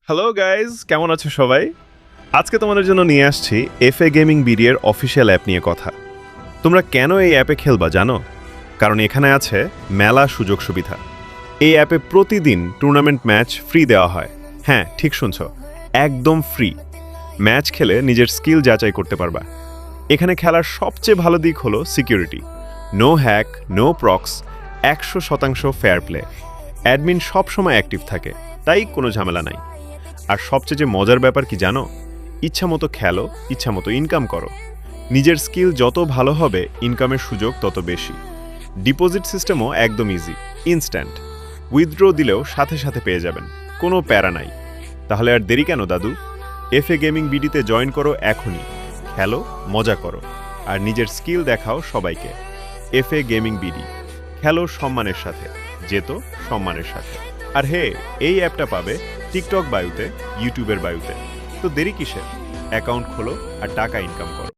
Hello guys, কেমন আছো সবাই? আজকে তোমাদের জন্য নিয়ে আসছি এফএ গেমিং বিডি এর অফিসিয়াল অ্যাপ নিয়ে কথা। তোমরা কেন এই অ্যাপে খেলবা জানো? কারণ এখানে আছে মেলা সুযোগ সুবিধা। এই অ্যাপে প্রতিদিন টুর্নামেন্ট ম্যাচ ফ্রি দেওয়া হয়। হ্যাঁ, ঠিক শুনছো, একদম ফ্রি। ম্যাচ খেলে নিজের স্কিল যাচাই করতে পারবা। এখানে খেলার সবচেয়ে ভালো দিক হলো security. No hack, no proxy, 100% fair play. Admin সবসময় অ্যাক্টিভ থাকে, তাই কোনো ঝামেলা নাই। আর সবচেয়ে যে মজার ব্যাপার কি জানো? ইচ্ছা মতো খেলো, ইচ্ছা মতো ইনকাম করো। নিজের স্কিল যত ভালো হবে, ইনকামের সুযোগ তত বেশি। ডিপোজিট সিস্টেমও একদম ইজি, ইনস্ট্যান্ট। উইথড্র দিলেও সাথে সাথে পেয়ে যাবেন, কোনো প্যারা নাই। তাহলে আর দেরি কেন দাদু? এফএ গেমিং বিডিতে জয়েন করো এখনই। খেলো, মজা করো, আর নিজের স্কিল দেখাও সবাইকে। এফএ গেমিং বিডি, খেলো সম্মানের সাথে, যেতো সম্মানের সাথে। আর হে, এই অ্যাপটা পাবে টিকটক বায়ুতে, ইউটিউবের বায়ুতে। তো দেরি কিসের? অ্যাকাউন্ট খোলো আর টাকা ইনকাম করো।